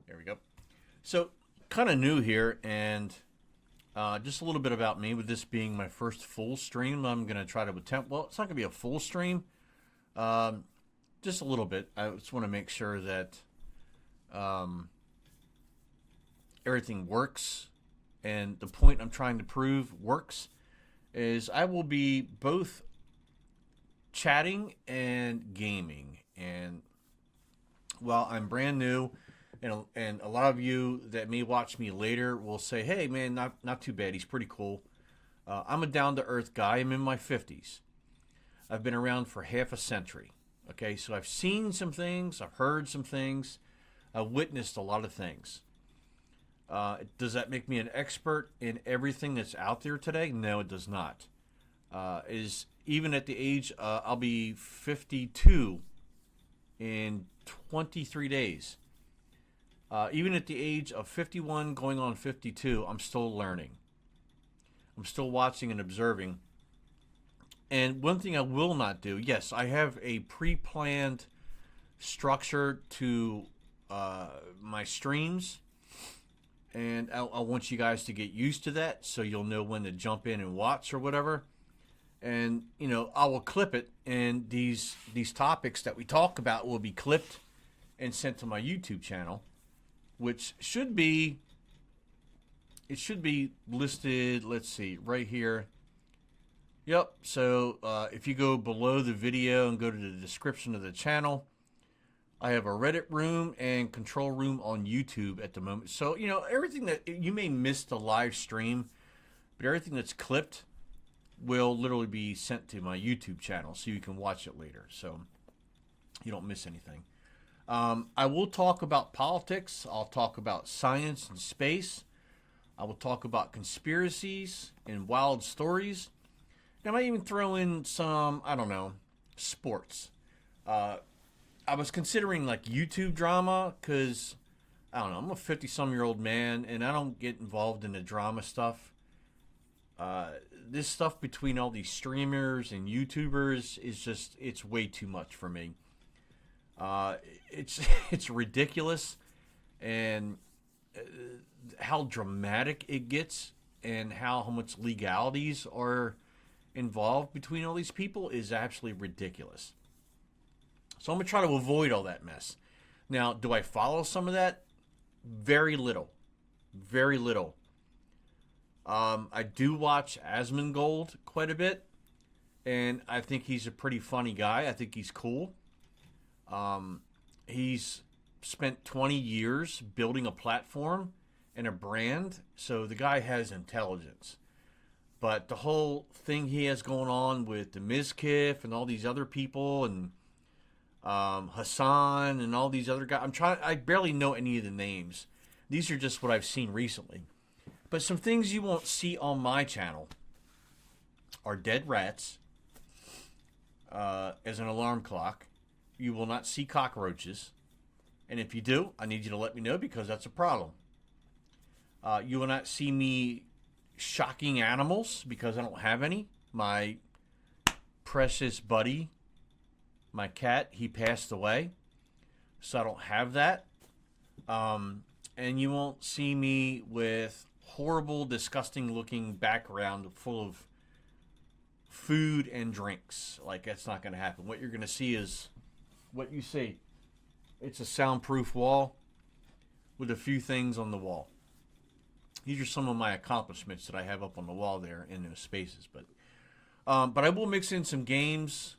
There we go. So, kind of new here, and just a little bit about me. With this being my first full stream, I'm going to try to attempt. Well, it's not going to be a full stream, just a little bit. I just want to make sure that um, everything works, and the point I'm trying to prove works. Is I will be both chatting and gaming, and while I'm brand new, and a lot of you that may watch me later will say, "Hey, man, not too bad. He's pretty cool." I'm a down to earth guy. I'm in my 50s. I've been around for half a century. Okay, so I've seen some things. I've heard some things. I've witnessed a lot of things. Does that make me an expert in everything that's out there today? No, it does not. Is even at the age I'll be 52 in 23 days. Even at the age of 51, going on 52, I'm still learning. I'm still watching and observing. And one thing I will not do, yes, I have a pre-planned structure to my streams, and I want you guys to get used to that so you'll know when to jump in and watch or whatever. And I will clip it, and these topics that we talk about will be clipped and sent to my YouTube channel, which should be listed. Let's see, right here. Yep. So if you go below the video and go to the description of the channel, I have a Reddit room and control room on YouTube at the moment. So everything that you may miss the live stream, but everything that's clipped will literally be sent to my YouTube channel, so you can watch it later. So you don't miss anything. I will talk about politics. I'll talk about science and space. I will talk about conspiracies and wild stories. And I might even throw in some, I don't know, sports. I was considering like YouTube drama because, I don't know, I'm a 50-some-year-old man and I don't get involved in the drama stuff. This stuff between all these streamers and YouTubers is just, it's way too much for me. It's ridiculous, and how dramatic it gets, and how much legalities are involved between all these people is absolutely ridiculous. So I'm gonna try to avoid all that mess. Now, do I follow some of that? Very little, very little. I do watch Asmongold quite a bit, and I think he's a pretty funny guy. I think he's cool. He's spent 20 years building a platform and a brand, so the guy has intelligence. But the whole thing he has going on with the Mizkif and all these other people, and Hassan and all these other guys, I barely know any of the names. These are just what I've seen recently. But some things you won't see on my channel are dead rats as an alarm clock. You will not see cockroaches. And if you do, I need you to let me know, because that's a problem. You will not see me shocking animals, because I don't have any. My precious buddy, my cat, he passed away, so I don't have that. And you won't see me with horrible, disgusting looking background full of food and drinks. Like, that's not going to happen. What you're going to see is what you see. It's a soundproof wall with a few things on the wall. These are some of my accomplishments that I have up on the wall there in those spaces. But I will mix in some games,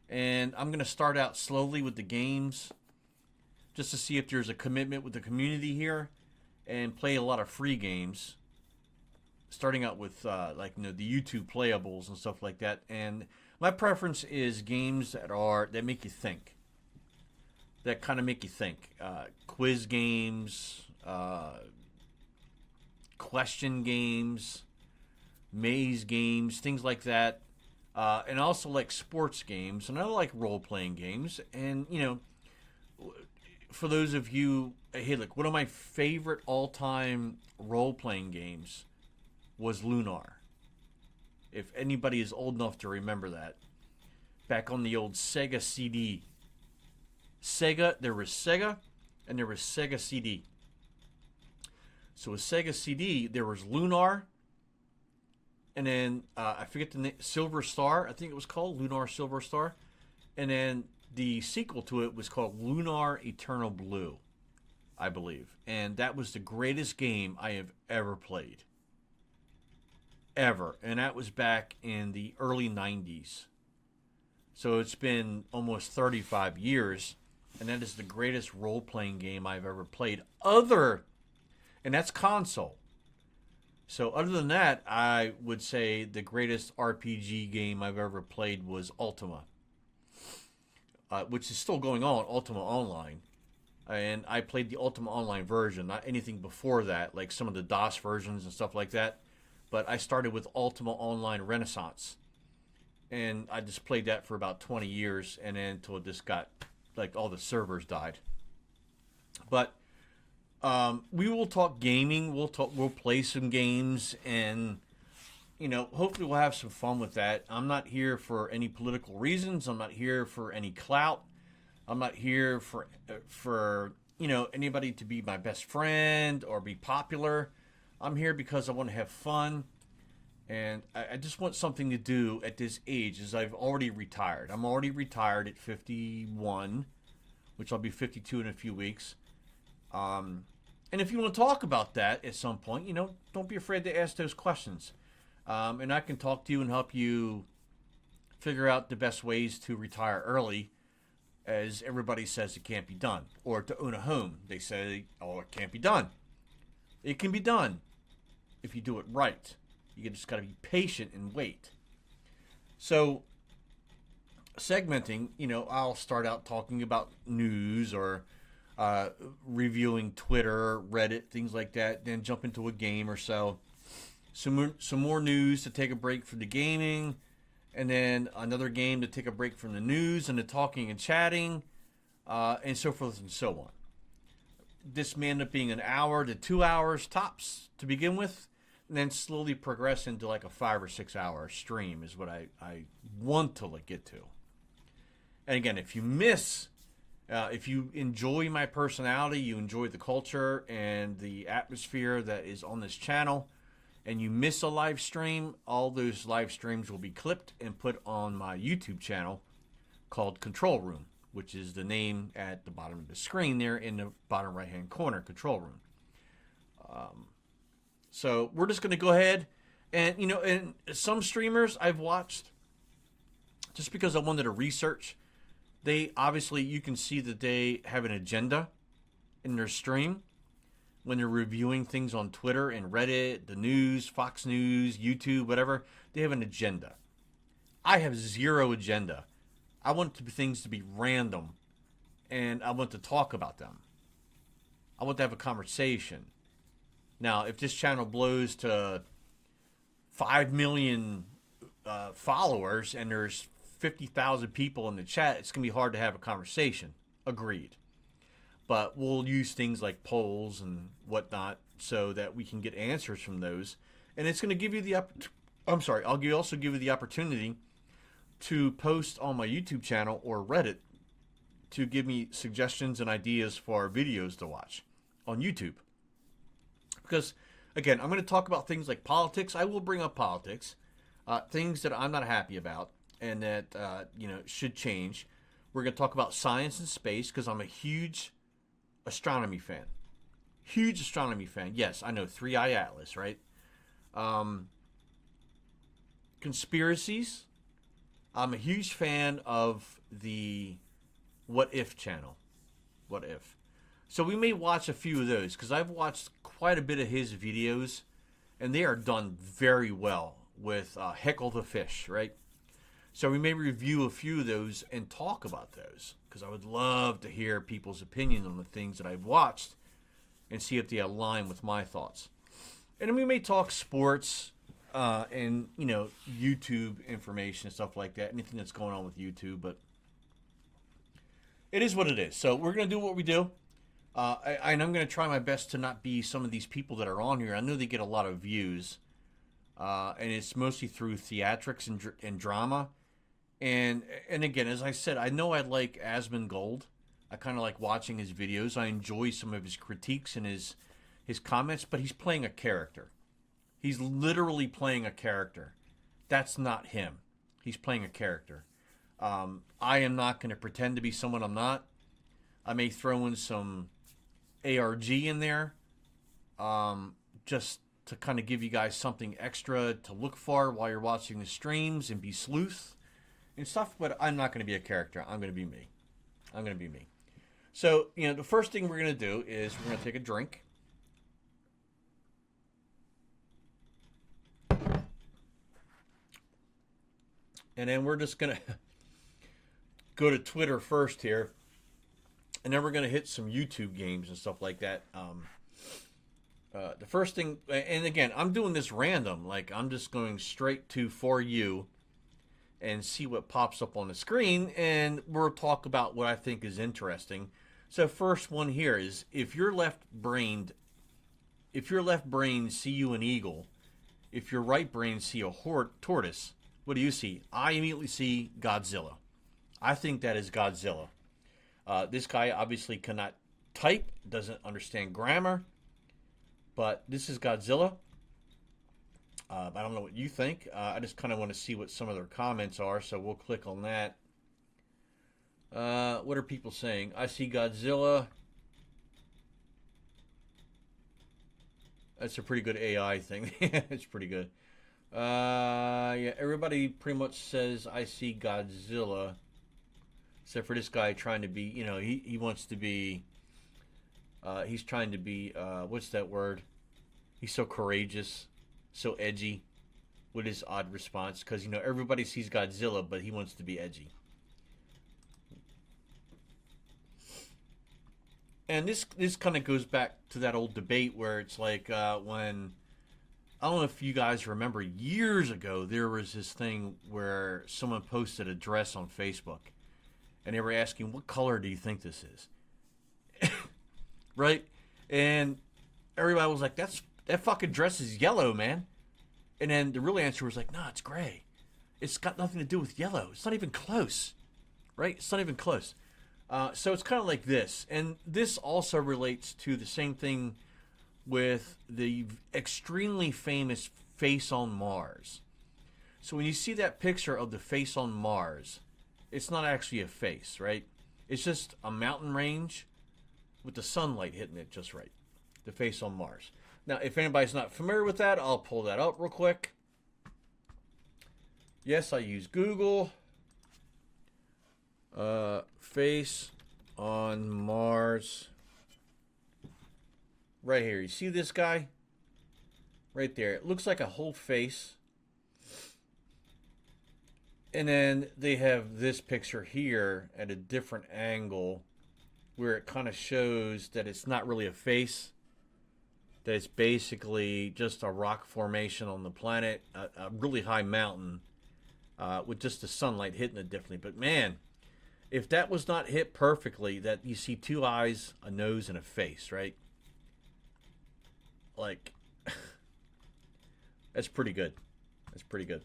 and I'm going to start out slowly with the games just to see if there's a commitment with the community here, and play a lot of free games, starting out with the YouTube playables and stuff like that. And my preference is games that make you think, that kind of make you think. Quiz games, question games, maze games, things like that. And I also like sports games, and I like role-playing games. And, for those of you, hey, look, one of my favorite all-time role-playing games was Lunar. If anybody is old enough to remember that. Back on the old Sega CD. There was Sega, and there was Sega CD. So with Sega CD, there was Lunar, and then I forget the name, Silver Star, I think it was called Lunar Silver Star, and then the sequel to it was called Lunar Eternal Blue, I believe, and that was the greatest game I have ever played, ever, and that was back in the early '90s. So it's been almost 35 years, and that is the greatest role-playing game I've ever played, and that's console. So other than that, I would say the greatest RPG game I've ever played was Ultima, which is still going on, Ultima Online. And I played the Ultima Online version, not anything before that, like some of the DOS versions and stuff like that. But I started with Ultima Online Renaissance. And I just played that for about 20 years, and then until it just got, like, all the servers died. But we will talk gaming. We'll play some games, and hopefully we'll have some fun with that. I'm not here for any political reasons. I'm not here for any clout. I'm not here for anybody to be my best friend or be popular. I'm here because I want to have fun, and I just want something to do at this age, as I've already retired. I'm already retired at 51, which I'll be 52 in a few weeks. And if you want to talk about that at some point, don't be afraid to ask those questions. And I can talk to you and help you figure out the best ways to retire early, as everybody says it can't be done. Or to own a home, they say, oh, it can't be done. It can be done if you do it right. You just got to be patient and wait. So, segmenting, I'll start out talking about news or reviewing Twitter, Reddit, things like that, then jump into a game or so. Some more news to take a break from the gaming, and then another game to take a break from the news and the talking and chatting, and so forth and so on. This may end up being an hour to 2 hours tops to begin with, and then slowly progress into like a 5 or 6 hour stream is what I want to get to. And again, if you enjoy my personality, you enjoy the culture and the atmosphere that is on this channel, and you miss a live stream, all those live streams will be clipped and put on my YouTube channel called Control Room, which is the name at the bottom of the screen there in the bottom right-hand corner, Control Room. So we're just going to go ahead and, and some streamers I've watched just because I wanted to research. They obviously, you can see that they have an agenda in their stream when they're reviewing things on Twitter and Reddit, the news, Fox News, YouTube, whatever. They have an agenda. I have zero agenda. I want things to be random, and I want to talk about them. I want to have a conversation. Now, if this channel blows to 5 million followers and there's 50,000 people in the chat, it's going to be hard to have a conversation. Agreed. But we'll use things like polls and whatnot so that we can get answers from those. And it's going to give you the I'll also give you the opportunity to post on my YouTube channel or Reddit to give me suggestions and ideas for videos to watch on YouTube. Because, again, I'm going to talk about things like politics. I will bring up politics, things that I'm not happy about and that, should change. We're going to talk about science and space because I'm a huge astronomy fan. Huge astronomy fan. Yes, I know, 3i Atlas, right? Conspiracies. I'm a huge fan of the What If channel. What If. So we may watch a few of those because I've watched quite a bit of his videos and they are done very well with Heckle the Fish, right? So we may review a few of those and talk about those because I would love to hear people's opinions on the things that I've watched and see if they align with my thoughts. And then we may talk sports and, YouTube information and stuff like that, anything that's going on with YouTube, but it is what it is. So we're going to do what we do. And I'm going to try my best to not be some of these people that are on here. I know they get a lot of views, and it's mostly through theatrics and drama. And again, as I said, I know I like Asmongold. I kind of like watching his videos. I enjoy some of his critiques and his his comments, but he's playing a character. He's literally playing a character. That's not him. He's playing a character. I am not going to pretend to be someone I'm not. I may throw in some ARG in there, just to kind of give you guys something extra to look for while you're watching the streams and be sleuth and stuff. But I'm not going to be a character. I'm going to be me. I'm going to be me. So, the first thing we're going to do is we're going to take a drink. And then we're just going to go to Twitter first here. And then we're going to hit some YouTube games and stuff like that. The first thing, and again, I'm doing this random. Like, I'm just going straight to For You and see what pops up on the screen. And we'll talk about what I think is interesting. So first one here is, if your left brain see you an eagle, if your right brain see a tortoise, what do you see? I immediately see Godzilla. I think that is Godzilla. This guy obviously cannot type, doesn't understand grammar, but this is Godzilla. I don't know what you think. I just kind of want to see what some of their comments are, so we'll click on that. What are people saying? I see Godzilla. That's a pretty good AI thing. It's pretty good. Yeah, everybody pretty much says I see Godzilla, except for this guy trying to be, he wants to be, he's trying to be, what's that word? He's so courageous, so edgy with his odd response, because, everybody sees Godzilla, but he wants to be edgy. And this kind of goes back to that old debate where it's like when, I don't know if you guys remember, years ago, there was this thing where someone posted a dress on Facebook. And they were asking, what color do you think this is? Right? And everybody was like, that fucking dress is yellow, man. And then the real answer was like, no, it's gray. It's got nothing to do with yellow. It's not even close. Right? It's not even close. So it's kind of like this. And this also relates to the same thing with the extremely famous face on Mars. So when you see that picture of the face on Mars, it's not actually a face, right? It's just a mountain range with the sunlight hitting it just right. The face on Mars. Now, if anybody's not familiar with that, I'll pull that up real quick. Yes, I use Google. Face on Mars. Right here. You see this guy? Right there. It looks like a whole face. And then they have this picture here at a different angle where it kind of shows that it's not really a face. That it's basically just a rock formation on the planet. A really high mountain with just the sunlight hitting it differently. But man, if that was not hit perfectly, that you see two eyes, a nose, and a face, right? Like, that's pretty good. That's pretty good.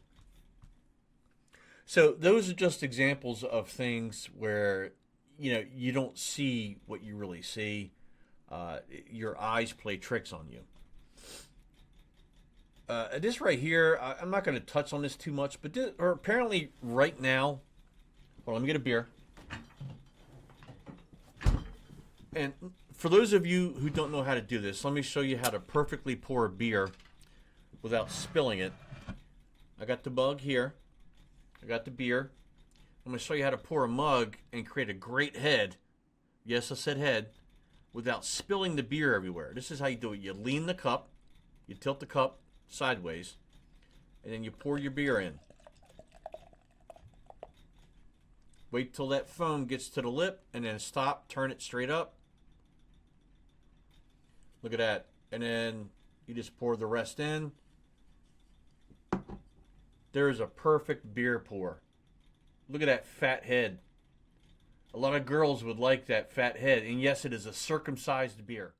So those are just examples of things where, you don't see what you really see. Your eyes play tricks on you. This right here, I'm not going to touch on this too much, but apparently right now, well, let me get a beer. And for those of you who don't know how to do this, let me show you how to perfectly pour a beer without spilling it. I got the mug here. I got the beer. I'm going to show you how to pour a mug and create a great head. Yes, I said head. Without spilling the beer everywhere. This is how you do it. You lean the cup. You tilt the cup sideways. And then you pour your beer in. Wait till that foam gets to the lip. And then stop. Turn it straight up. Look at that. And then you just pour the rest in. There is a perfect beer pour. Look at that fat head. A lot of girls would like that fat head. And yes, it is a circumcised beer.